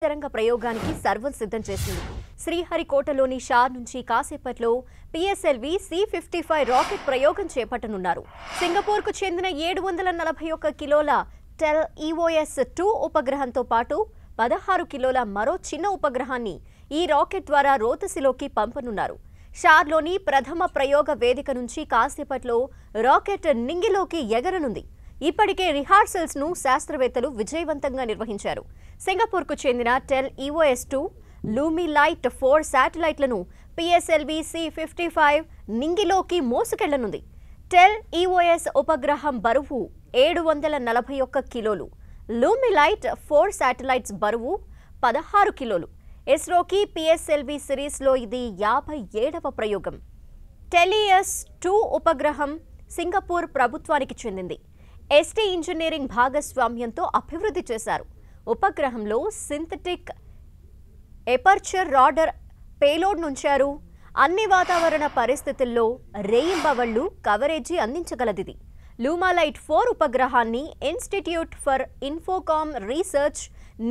తరంగ ప్రయోగానికి సర్వం సిద్ధం చేసింది. శ్రీహరికోటలోని షార్ నుంచి కాసేపట్లో PSLV-C55 రాకెట్ ప్రయోగం చేపట్టనున్నారు. సింగపూర్కు చెందిన 741 కిలోల టెల్ EOS-2 ఉపగ్రహంతో పాటు 16 కిలోల మరో చిన్న ఉపగ్రహాన్ని ఈ రాకెట్ ద్వారా రోతసిలోకి పంపనున్నారు. షార్లోని ప్రథమ ప్రయోగ వేదిక నుంచి కాసేపట్లో రాకెట్ నింగిలోకి ఎగరనుంది. ఇప్పటికే రిహార్సల్స్ ను శాస్త్రవేత్తలు విజయవంతంగా నిర్వహించారు. సింగపూర్కు చెందిన టెల్ EOS-2 లూమిలైట్ 4 శాటిలైట్లను PSLV-C55 నింగిలోకి మోసుకెళ్లనుంది. టెల్ EOS ఉపగ్రహం బరువు 741 కిలోలు, లూమిలైట్ 4 శాటిలైట్స్ బరువు 16 కిలోలు. ఇస్రోకి PSLV సిరీస్లో ఇది 57వ ప్రయోగం. టెల్ EOS-2 ఉపగ్రహం సింగపూర్ ప్రభుత్వానికి చెందింది. ST ఇంజనీరింగ్ భాగస్వామ్యంతో అభివృద్ధి చేశారు. ఉపగ్రహంలో సింథటిక్ ఎపర్చర్ రాడర్ పేలోడ్ నుంచారు. అన్ని వాతావరణ పరిస్థితుల్లో రేయింబవళ్లు కవరేజీ అందించగలదిది. లూమాలైట్ 4 ఉపగ్రహాన్ని institute for infocomm research,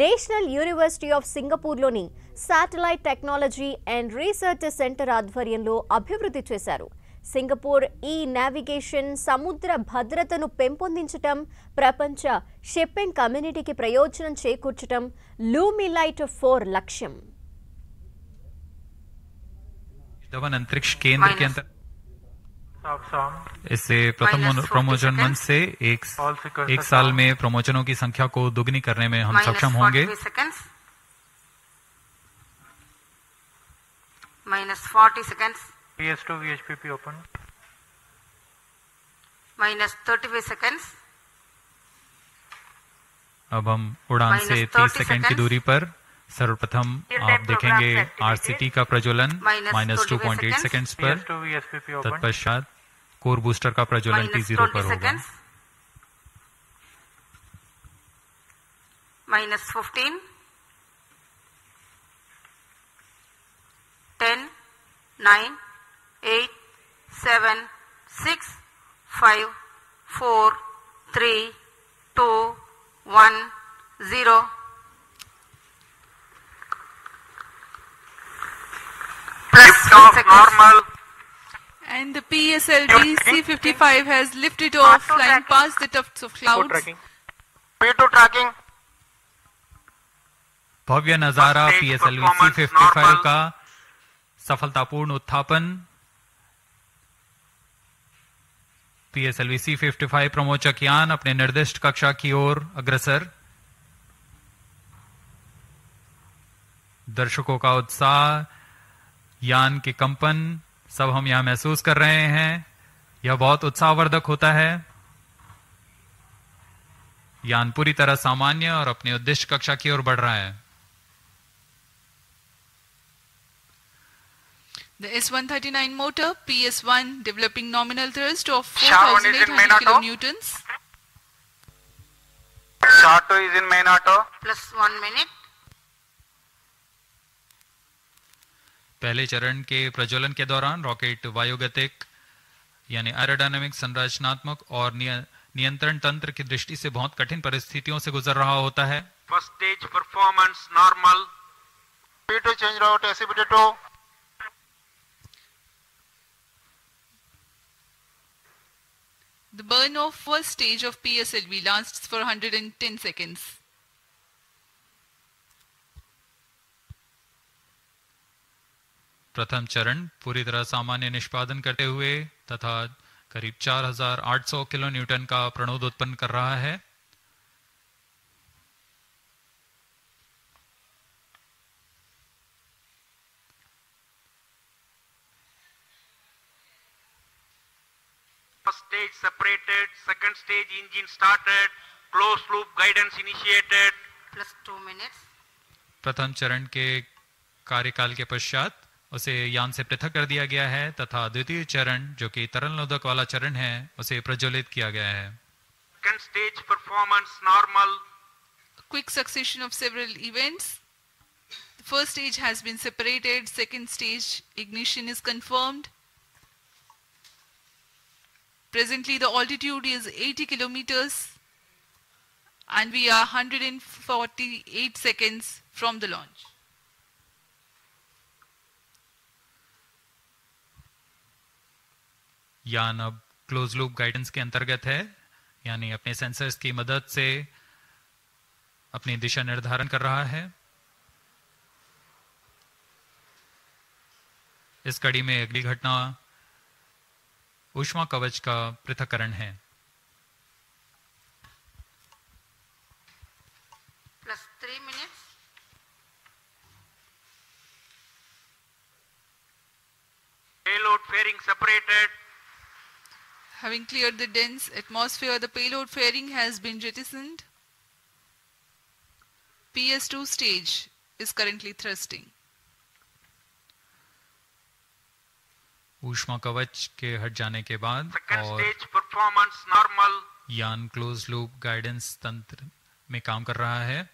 national university of సింగపూర్లోని satellite technology and research centre ఆధ్వర్యంలో అభివృద్ధి చేశారు. సింగపూర్ ఈ నావిగేషన్, సముద్ర భద్రతను పెంపొందించటం, ప్రపంచ షిప్పింగ్ కమ్యూనిటీకి ప్రయోజనం చేకూర్చటం లూమిలైట్ 4 లక్ష్యం. अंतरिक्ष केंद्र के अंतर इससे प्रथम प्रमोचन मंच से एक साल में प्रमोचनों की संख्या को दुगनी करने में हम सक्षम होंगे. -40 seconds. PS2 VHPP open. -35 seconds. अब हम उड़ान से 30 सेकंड की दूरी पर सर्वप्रथम आप देखेंगे RCT का प्रज्वलन -2.8 सेकंड्स पर. तत्पश्चात कोर बूस्टर का प्रज्वलन T0 पर होगा. -15. 10, 9, 8, 7, 6, 5, 4, 3, 2, 1, 0. Normal. And the PSLV-C55 has lifted off, flying past the tufts of clouds. P2 tracking. भव्य नजारा PSLV-C55 का सफलतापूर्ण उत्थापन. PSLV-C55 प्रमोचक यान अपने निर्दिष्ट कक्षा की ओर अग्रसर. दर्शकों का उत्साह, यान के कंपन सब हम यहां महसूस कर रहे हैं. यह बहुत उत्साहवर्धक होता है. यान पूरी तरह सामान्य और अपनी उद्दिष्ट कक्षा की ओर बढ़ रहा है. The S139 motor, PS1, developing nominal thrust of 4,800 kilonewtons. Short is in main auto. Plus 1 minute. पहले चरण के प्रज्वलन के दौरान रॉकेट वायुगतिक यानी एरोडायनामिक, संरचनात्मक और नियंत्रण तंत्र की दृष्टि से बहुत कठिन परिस्थितियों से गुजर रहा होता है. First stage performance normal. P2 change route SCBT2. The burn of first stage of PSLV lasts for 110 seconds. प्रथम चरण पूरी तरह सामान्य निष्पादन करते हुए तथा करीब 4800 किलो न्यूटन का प्रणोद उत्पन्न कर रहा है. First stage separated, second stage engine started, closed loop guidance initiated. Plus 2 minutes. प्रथम चरण के कार्यकाल के पश्चात उसे यान से पृथक कर दिया गया है तथा द्वितीय चरण जो कि तरल नोदक वाला चरण है उसे प्रज्वलित किया गया है. Second stage performance normal. A quick succession of several events. The first stage has been separated, second stage ignition is confirmed. Presently the altitude is 80 kilometers and we are 148 seconds from the launch. यान अब close loop guidance के अंतर्गत है, यानी अपने sensors की मदद से अपनी दिशा निर्धारण कर रहा है। इस कड़ी में अगली घटना ऊष्मा कवच का पृथक्करण है। Plus 3 minutes. Payload fairing separated. Having cleared the dense atmosphere, the payload fairing has been jettisoned. PS2 stage is currently thrusting. ऊष्मा कवच के हट जाने के बाद Second और stage performance normal. यान क्लोज लूप गाइडेंस तंत्र में काम कर रहा है,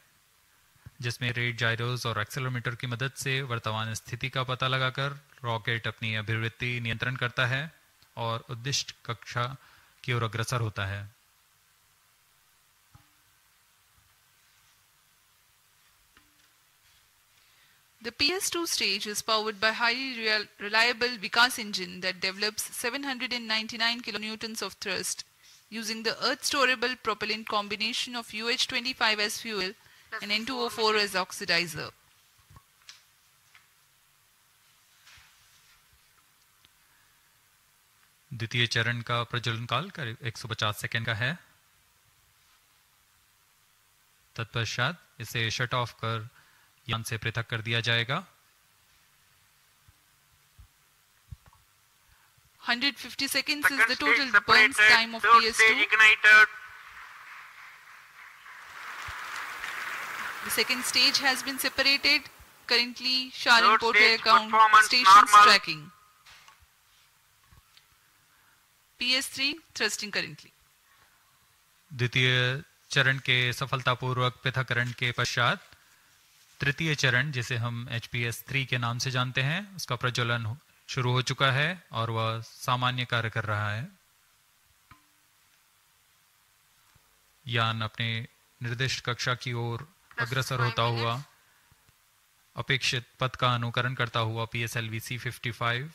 जिसमें रेट जायरोस और एक्सेलेरोमीटर की मदद से वर्तमान स्थिति का पता लगाकर रॉकेट अपनी अभिवृत्ति नियंत्रण करता है और उद्दिष्ट कक्षा की ओर अग्रसर होता है। The PS2 stage is powered by highly reliable Vikas engine that develops 799 kilonewtons of thrust using the earth-storable propellant combination of UH25 as fuel and N2O4 as oxidizer. द्वितीय चरण का प्रज्वलन काल करीब 150 सेकेंड का है। तत्पश्चात इसे शट ऑफ कर यान से पृथक कर दिया जाएगा। 150 seconds is Second the stage total separated. burns time of Third PS2. stage ignited. The second stage has been separated. Currently, Shah Third and Porte stage account performance stations normal. tracking. PS3 thrusting currently. द्वितीय चरण के सफलतापूर्वक पृथक्करण के पश्चात तृतीय चरण, जिसे हम HPS3 के नाम से जानते हैं, उसका प्रज्वलन शुरू हो चुका है और वह सामान्य कार्य कर रहा है। यान अपने निर्दिष्ट कक्षा की ओर अग्रसर होता हुआ अपेक्षित पथ का अनुकरण करता हुआ PSLV-C55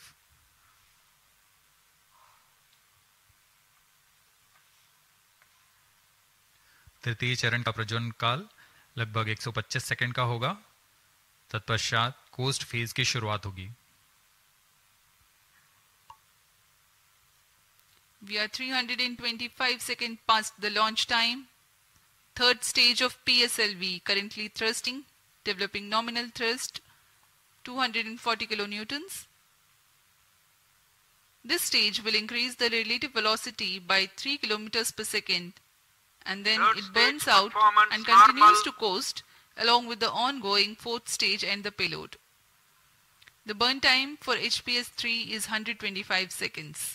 तृतीय चरण का प्रज्वलन काल लगभग 125 सेकंड का होगा। तत्पश्चात कोस्ट फेज की शुरुआत होगी। We are 325 seconds past the launch time. Third stage of PSLV currently thrusting, developing nominal thrust 240 kilonewtons. This stage will increase the relative velocity by 3 kilometers per second, and then Third it burns stage out performance and continues normal. to coast along with the ongoing fourth stage and the payload. The burn time for HPS-3 is 125 seconds.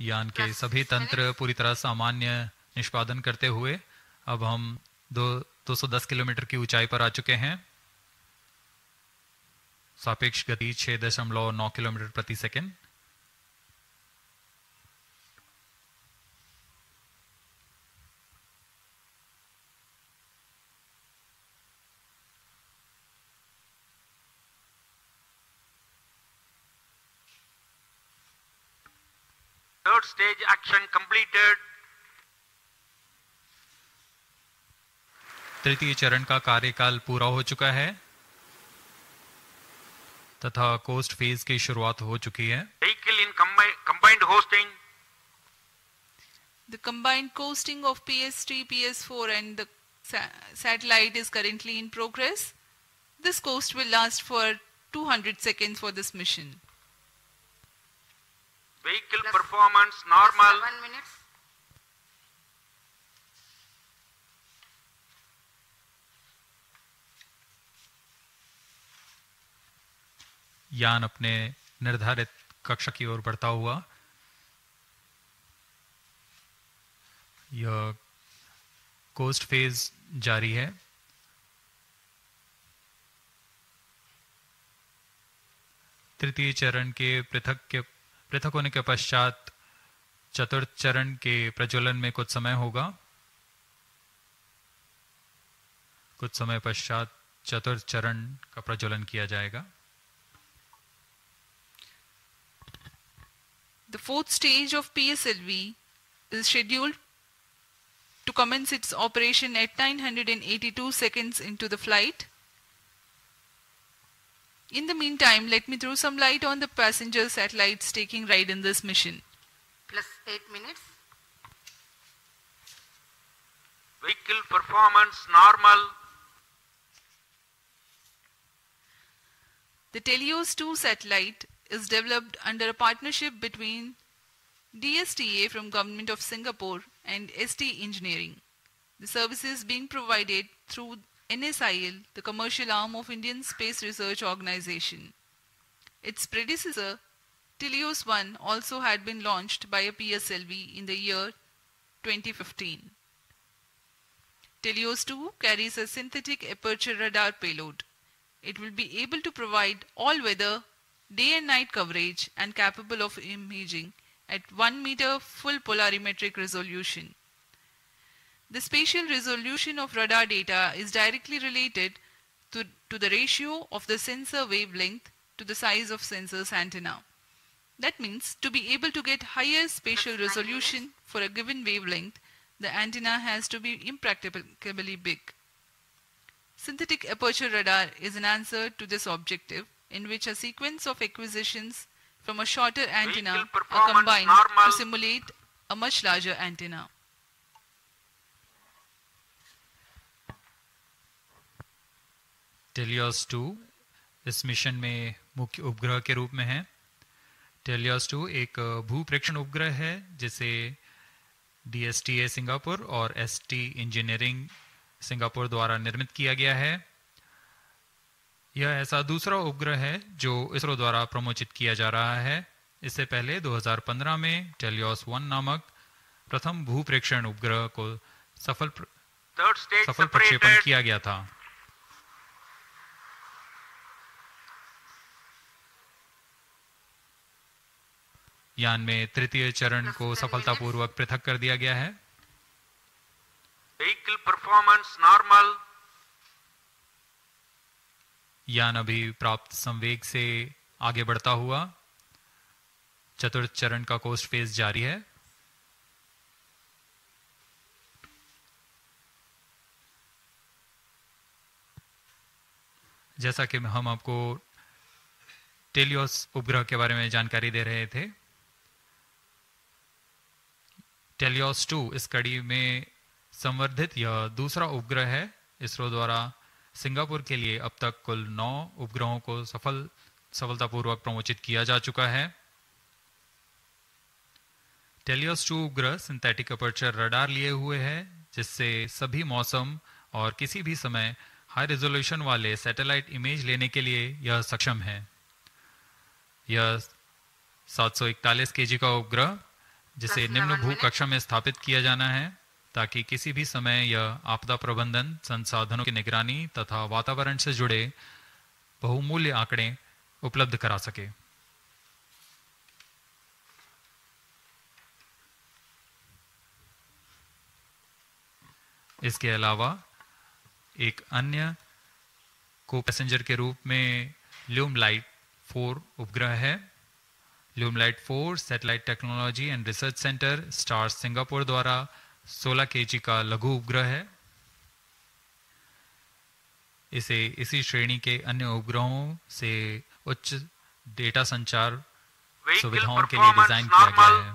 यान के सभी तंत्र पूरी तरह सामान्य निष्पादन करते हुए अब हम 210 किलोमीटर की ऊंचाई पर आ चुके हैं। सापेक्ष गति 6.9 किलोमीटर प्रति second. Third stage action completed. तृतीय चरण का कार्यकाल पूरा हो चुका है तथा कोस्ट फेज की शुरुआत हो चुकी है। Vehicle in combined hosting. The combined coasting of PS3, PS4 and the satellite is currently in progress. This coast will last for 200 seconds for this mission. Vehicle performance normal. 7 minutes. यान अपने निर्धारित कक्षा की ओर बढ़ता हुआ यह कोस्ट फेज जारी है। तृतीय चरण के पृथक होने के पश्चात चतुर्थ चरण के प्रज्वलन में कुछ समय होगा। कुछ समय पश्चात चतुर्थ चरण का प्रज्वलन किया जाएगा। The fourth stage of PSLV is scheduled to commence its operation at 982 seconds into the flight. In the meantime, let me throw some light on the passenger satellites taking ride in this mission. Plus 8 minutes. Vehicle performance normal. The Telugu 2 satellite is developed under a partnership between DSTA from Government of Singapore and ST Engineering. The service is being provided through NSIL, the commercial arm of Indian Space Research Organization. Its predecessor, Telugu 1, also had been launched by a PSLV in the year 2015. Telugu 2 carries a synthetic aperture radar payload. It will be able to provide all-weather, day and night coverage and capable of imaging at 1 meter full polarimetric resolution. The spatial resolution of radar data is directly related to the ratio of the sensor wavelength to the size of sensor's antenna. That means to be able to get higher spatial resolution for a given wavelength, the antenna has to be impracticably big. Synthetic aperture radar is an answer to this objective, in which a sequence of acquisitions from a shorter antenna are combined to simulate a much larger antenna. टेलियस 2 इस mission में मुख्य उपग्रह के रूप में है। टेलियस 2 एक भूप्रेक्षण उपग्रह है जिसे DSTA सिंगापुर और ST इंजीनियरिंग सिंगापुर द्वारा निर्मित किया गया है। यह ऐसा दूसरा उपग्रह है जो इसरो द्वारा प्रमोचित किया जा रहा है। इससे पहले 2015 में टेलियस 1 नामक प्रथम भूप्रेक्षण उपग्रह को सफल प्रक्षेपण किया गया था। यान में तृतीय चरण को सफलतापूर्वक पृथक कर दिया गया है। Vehicle performance normal. यान अभी प्राप्त संवेग से आगे बढ़ता हुआ चतुर्थ चरण का कोस्ट फेज जारी है। जैसा कि हम आपको टेलियस उपग्रह के बारे में जानकारी दे रहे थे, टेलियस 2 इस कड़ी में संवर्धित यह दूसरा उपग्रह है। इसरो द्वारा सिंगापुर के लिए अब तक कुल 9 उपग्रहों को सफलतापूर्वक प्रमोचित किया जा चुका है। टेलियस 2 उपग्रह सिंथेटिक अपर्चर रडार लिए हुए है, जिससे सभी मौसम और किसी भी समय हाई रेजोल्यूशन वाले सैटेलाइट इमेज लेने के लिए यह सक्षम है। यह 741 kg का उपग्रह जिसे निम्न भू कक्षा में स्थापित किया जाना है, ताकि किसी भी समय यह आपदा प्रबंधन, संसाधनों की निगरानी तथा वातावरण से जुड़े बहुमूल्य आंकड़े उपलब्ध करा सके। इसके अलावा एक अन्य को पैसेंजर के रूप में ल्यूमलाइट 4 उपग्रह है। ल्यूमलाइट 4 satellite technology and research centre star Singapore द्वारा 16 kg का लघु उपग्रह है। इसे इसी श्रेणी के अन्य उपग्रहों से उच्च डेटा संचार सुविधाओं के लिए डिजाइन किया गया है।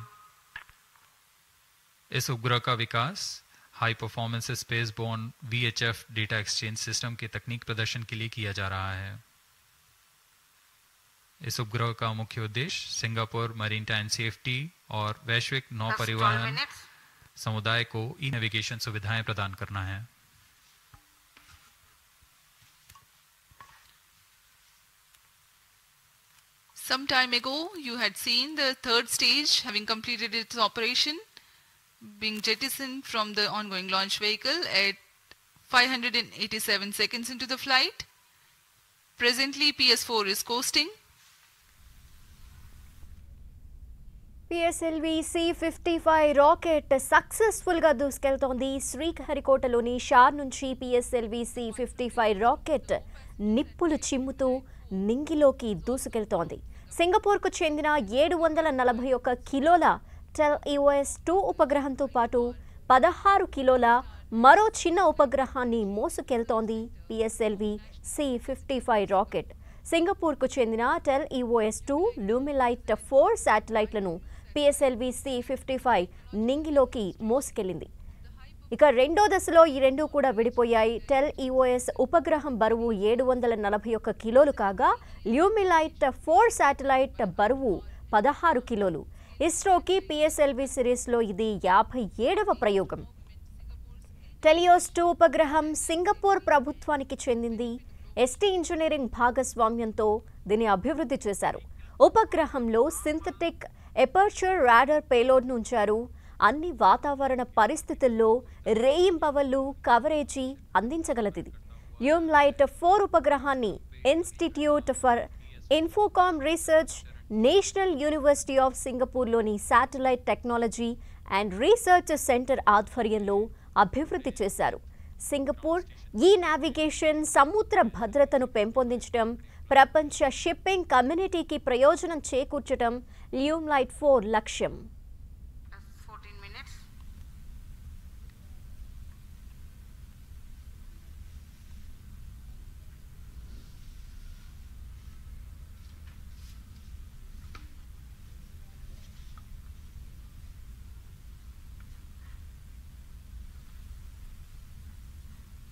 इस उपग्रह का विकास high performance space borne VHF data exchange system के तकनीक प्रदर्शन के लिए किया जा रहा है। इस उपग्रह का मुख्य उद्देश्य सिंगापुर मैरीटाइम सेफ्टी और वैश्विक नौ परिवहन समुदाय को ई नेविगेशन सुविधाएं प्रदान करना है। Some time ago, you had seen the third stage having completed its operation, being jettisoned from the ongoing launch vehicle at 587 seconds into the flight. Presently, PS4 is coasting. PSLV-C55 rocket successful గా దూసుకెళ్తోంది. శ్రీహరికోటలోని షార్ నుంచి PSLV-C55 rocket నిప్పులు చిమ్ముతూ నింగిలోకి దూసుకెళ్తోంది. సింగపూర్కు చెందిన 741 కిలోల TELUS-2 ఉపగ్రహంతో పాటు 16 కిలోల మరో చిన్న ఉపగ్రహాన్ని మోసుకెళ్తోంది PSLV-C55 rocket. సింగపూర్కు చెందిన TELUS-2 లూమిలైట్ 4 శాటిలైట్లను PSLV-C55 నింగిలోకి మోసుకెళ్లింది. ఇక రెండో దశలో ఈ రెండు కూడా విడిపోయాయి. TELUS ఉపగ్రహం బరువు 741 కిలోలు కాగా లూమిలైట్ 4 శాటిలైట్ బరువు 16 కిలోలు. ఇస్రోకి PSLV సిరీస్లో ఇది 57వ ప్రయోగం. TELUS-2 ఉపగ్రహం సింగపూర్ ప్రభుత్వానికి చెందింది. ST ఇంజనీరింగ్ భాగస్వామ్యంతో దీన్ని అభివృద్ధి చేశారు. ఉపగ్రహంలో సింథటిక్ ఎపర్చర్ రాడార్ పేలోడ్ను ఉంచారు. అన్ని వాతావరణ పరిస్థితుల్లో రేయింబవళ్లు కవరేజీ అందించగలదిది. లూమ్లైట్ 4 ఉపగ్రహాన్ని institute for infocomm research, national university of సింగపూర్లోని satellite technology and research centre ఆధ్వర్యంలో అభివృద్ధి చేశారు. సింగపూర్ ఈ నావిగేషన్ సముద్ర భద్రతను పెంపొందించడం, ప్రపంచ షిప్పింగ్ కమ్యూనిటీకి ప్రయోజనం చేకూర్చడం లూమ్లైట్ 4 లక్ష్యం.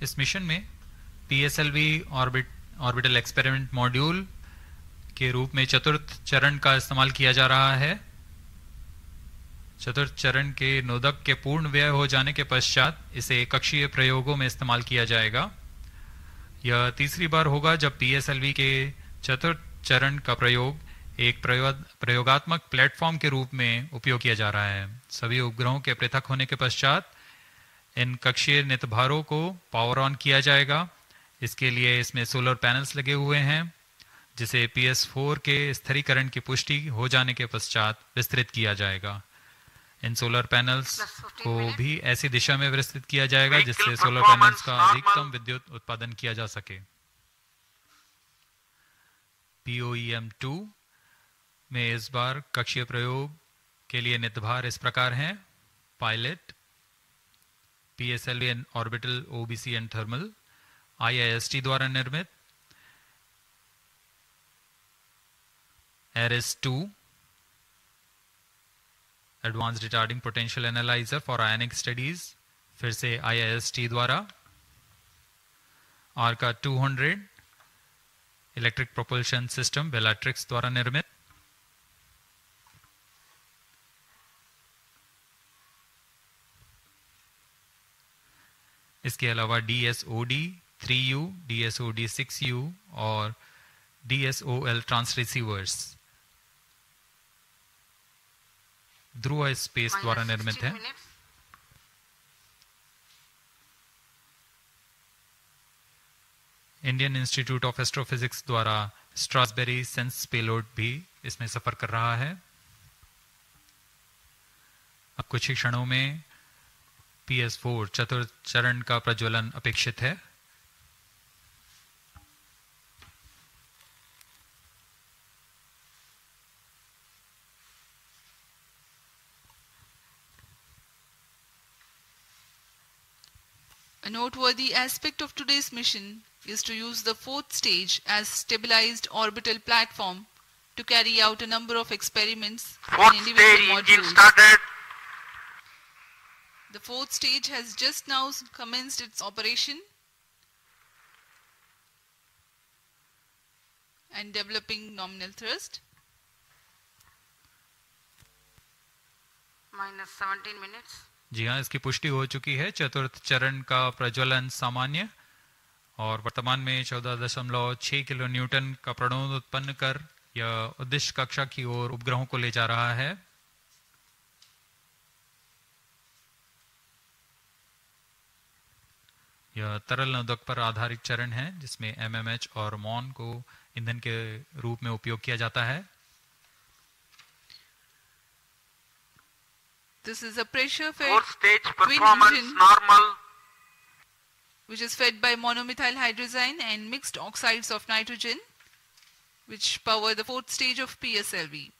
इस मिशन में PSLV ऑर्बिटल एक्सपेरिमेंट मॉड्यूल के रूप में चतुर्थ चरण का इस्तेमाल किया जा रहा है. चतुर्थ चरण के नोदक के पूर्ण व्यय हो जाने के पश्चात इसे कक्षीय प्रयोगों में इस्तेमाल किया जाएगा. यह तीसरी बार होगा जब PSLV के चतुर्थ चरण का प्रयोग एक प्रयोगात्मक प्लेटफॉर्म के रूप में उपयोग किया जा रहा है. सभी उपग्रहों के पृथक होने के पश्चात इन कक्षीय नितभारों को पावर ऑन किया जाएगा. इसके लिए इसमें सोलर पैनल्स लगे हुए हैं, जिसे PS4 के स्थिरीकरण की पुष्टि हो जाने के पश्चात विस्तृत किया जाएगा. इन सोलर पैनल्स को भी ऐसी दिशा में विस्तृत किया जाएगा जिससे सोलर पैनल्स का अधिकतम विद्युत उत्पादन किया जा सके. POEM-2 में इस बार कक्षीय प्रयोग के लिए नितभार इस प्रकार हैं. Pilot, PSLV and orbital OBC and thermal IIST द्वारा निर्मित. ARIS-2 advance retarding potential analyser for ionic studies, फिर से IIST द्वारा. ARCA 200 electric propulsion system Bellatrix द्वारा निर्मित. इसके अलावा DSOD 3U, DSOD 6U और DSOL ट्रांसरिसीवर्स ध्रुव स्पेस द्वारा निर्मित है. इंडियन इंस्टीट्यूट ऑफ एस्ट्रोफिजिक्स द्वारा स्ट्रासबेरी सेंस पेलोड भी इसमें सफर कर रहा है. अब कुछ ही क्षणों में PS4 चतुर्थ चरण का प्रज्वलन अपेक्षित है. A noteworthy aspect of today's mission is to use the fourth stage as stabilized orbital platform to carry out a number of experiments Fourth in individual stage engine modules. started. The fourth stage has just now commenced its operation and developing nominal thrust. -17 minutes. जी हाँ, इसकी पुष्टि हो चुकी है. चतुर्थ चरण का प्रज्वलन सामान्य और वर्तमान में 14.6 किलो न्यूटन का प्रणोद उत्पन्न कर यह उद्देश्य कक्षा की ओर उपग्रहों को ले जा रहा है. यह तरल नोदक पर आधारित चरण है जिसमें MMH और MON को ईंधन के रूप में उपयोग किया जाता है. This is a pressure fed Fourth stage twin performance engine normal. which is fed by monomethyl hydrazine and mixed oxides of nitrogen, which power the fourth stage of PSLV.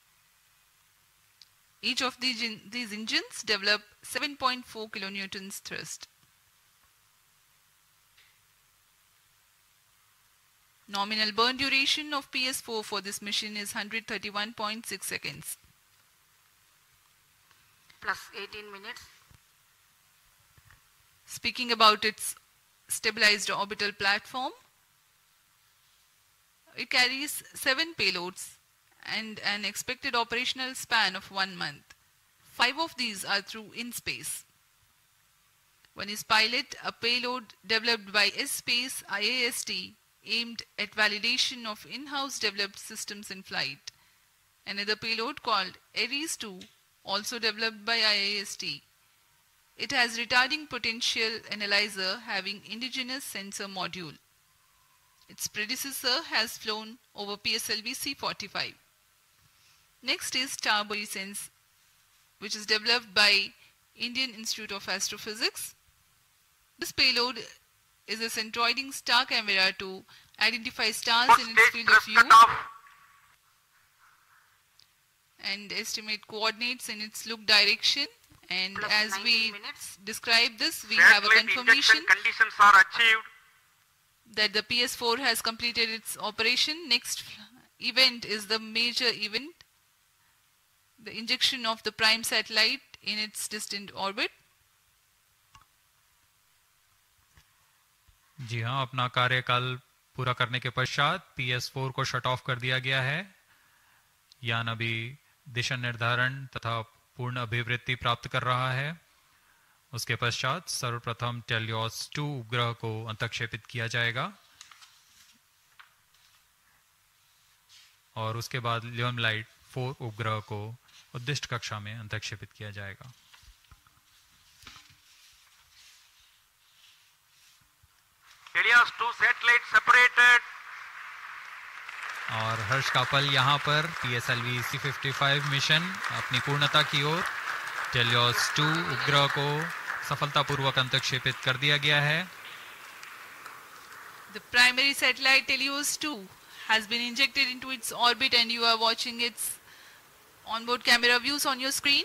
Each of these engines develop 7.4 kilonewtons thrust. Nominal burn duration of PS4 for this mission is 131.6 seconds. Plus 18 minutes. Speaking about its stabilized orbital platform, it carries 7 payloads and an expected operational span of 1 month. 5 of these are through in-space. One is Pilot, a payload developed by S-Space IAST aimed at validation of in-house developed systems in flight. Another payload called Ares-2, also developed by IAST. It has retarding potential analyzer having indigenous sensor module. Its predecessor has flown over PSLV-C55. Next is Star Bulletins, which is developed by Indian Institute of Astrophysics. This payload is a centroiding star camera to identify stars Fourth in its stage field of thrust view cutoff. and estimate coordinates in its look direction. And Plus as 19 we minutes. describe this, we have a Satellite confirmation injection conditions are achieved. that the PS4 has completed its operation. Next event is the major event, the injection of the prime satellite in its distant orbit. जी हाँ, अपना कार्यकाल पूरा करने के पश्चात PS4 को shut off कर दिया गया है। यान अभी दिशा निर्धारण तथा पूर्ण अभिवृत्ति प्राप्त कर रहा है। उसके पश्चात सर्वप्रथम टेलियोस 2 उपग्रह को अंतक्षेपित किया जाएगा और उसके बाद ल्यूमलाइट 4 उपग्रह को उद्दिष्ट कक्षा में अंतक्षेपित किया जाएगा। Helios 2 satellite separated. और हर्ष कापल यहाँ पर PSLV-C55 मिशन अपनी पूर्णता की ओर। टेलियोस 2 उपग्रह को सफलतापूर्वक अंतक्षेपित कर दिया गया है। The primary satellite Helios 2 has been injected into its orbit and you are watching its onboard camera views on your screen.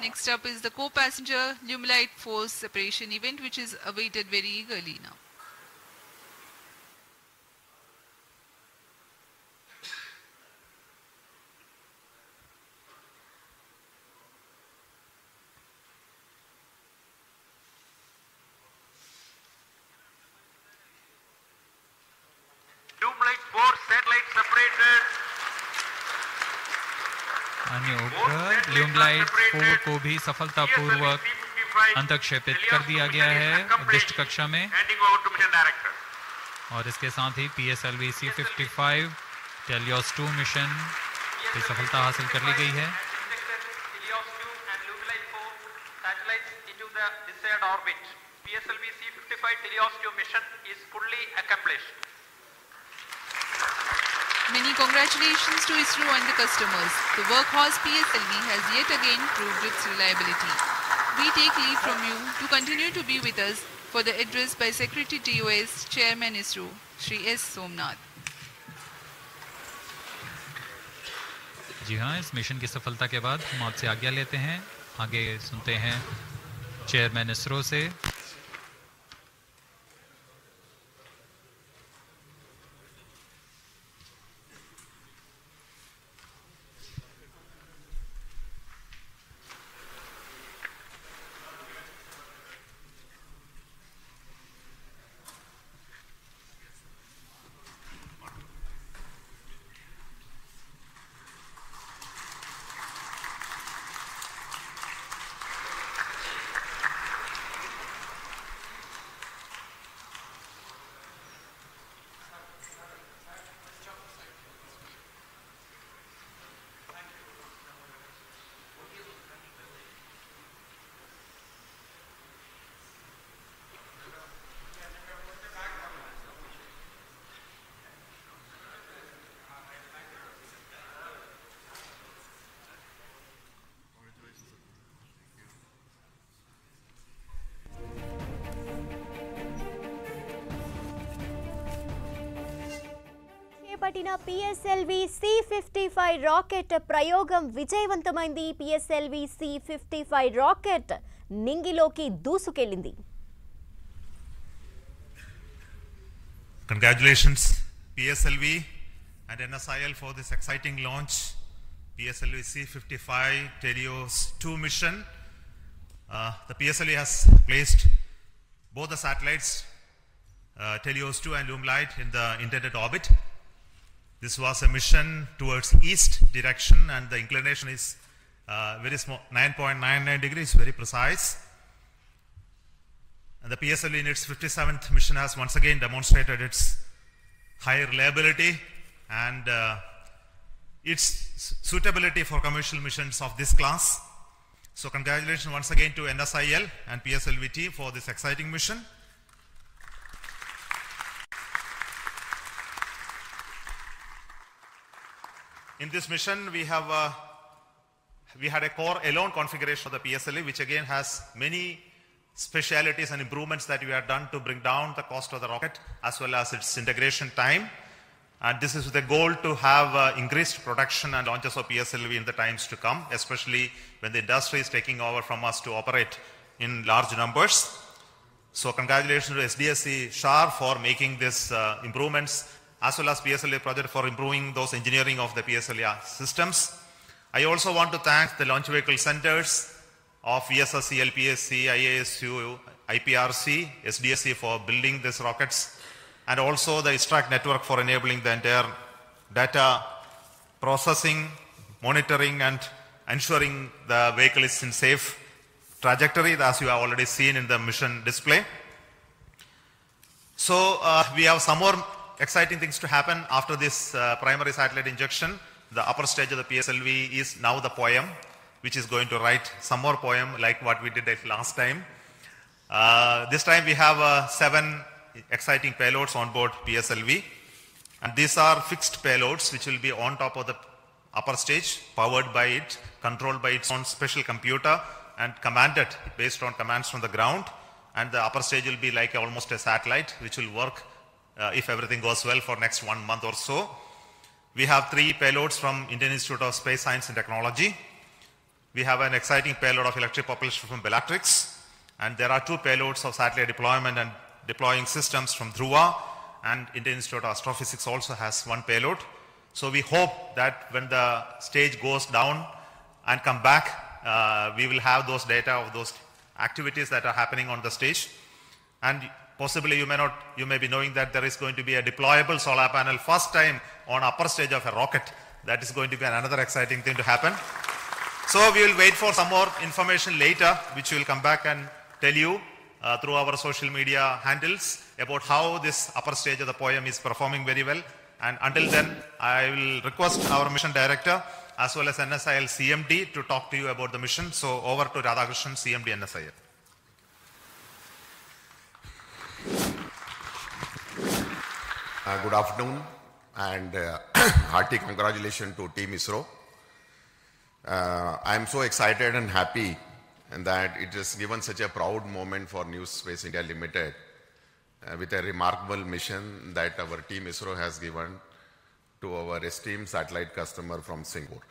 Next up is the co-passenger Lumilite 4 separation event, which is awaited very eagerly now. Lumilite 4 satellite separated. अन्य उपग्रह ल्यूमलाइट 4 को भी सफलतापूर्वक अंतक्षेपित कर दिया गया है उद्दिष्ट कक्षा में। Handing over to mission director. और इसके साथ ही PSLV-C55 टेलियोस 2 मिशन की सफलता हासिल कर ली गई है। Helios 2 and Lumilite 4 satellites into the desired orbit. PSLV-C55 Helios 2 mission is fully accomplished. Many congratulations to ISRO and the customers. The workhorse PSLV has yet again proved its reliability. We take leave from you to continue to be with us for the address by Secretary TOS, Chairman ISRO, Shri S. Somnath. जी हाँ, इस mission की सफलता के बाद हम आपसे आज्ञा लेते हैं। आगे सुनते हैं चेयरमैन इसरो से। చేపట్టిన PSLV-C55 రాకెట్ ప్రయోగం విజయవంతమైంది. PSLV-C55 రాకెట్ నింగిలోకి దూసుకెళ్లింది. Congratulations PSLV and NSIL for this exciting launch. PSLV-C55 Telugu 2 mission. The PSLV has placed both the satellites Telugu 2 and Lumelight in the intended orbit. This was a mission towards east direction and the inclination is very small, 9.99 degrees, very precise. And the PSLV in its 57th mission has once again demonstrated its high reliability and its suitability for commercial missions of this class. So congratulations once again to NSIL and PSLV team for this exciting mission. In this mission, we had a core alone configuration of the PSLV, which again has many specialities and improvements that we have done to bring down the cost of the rocket as well as its integration time. And this is with the goal to have increased production and launches of PSLV in the times to come, especially when the industry is taking over from us to operate in large numbers. So congratulations to SDSC SHAR for making these improvements, as well as PSLV project for improving those engineering of the PSLV systems. I also want to thank the launch vehicle centers of VSSC, LPSC, IASU, IPRC, SDSC for building these rockets, and also the ISRO network for enabling the entire data processing, monitoring, and ensuring the vehicle is in safe trajectory, as you have already seen in the mission display. So we have some more exciting things to happen after this primary satellite injection. The upper stage of the PSLV is now the poem, which is going to write some more poem like what we did last time. This time we have 7 exciting payloads on board PSLV, and these are fixed payloads which will be on top of the upper stage, powered by it, controlled by its own special computer and commanded based on commands from the ground. And the upper stage will be like almost a satellite which will work if everything goes well for next 1 month or so. We have 3 payloads from Indian Institute of Space Science and Technology. We have an exciting payload of electric propulsion from Bellatrix, and there are 2 payloads of satellite deployment and deploying systems from Dhruva, and Indian Institute of Astrophysics also has 1 payload. So we hope that when the stage goes down and come back, we will have those data of those activities that are happening on the stage. And possibly you may be knowing that there is going to be a deployable solar panel first time on upper stage of a rocket. That is going to be another exciting thing to happen. So we will wait for some more information later, which we will come back and tell you through our social media handles about how this upper stage of the poem is performing very well. And until then, I will request our mission director as well as NSIL CMD to talk to you about the mission. So over to Radhakrishnan, CMD NSIL. Good afternoon and hearty congratulations to Team ISRO. I am so excited and happy that it has given such a proud moment for New Space India Limited with a remarkable mission that our Team ISRO has given to our esteemed satellite customer from Singapore.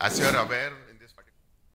As you are aware,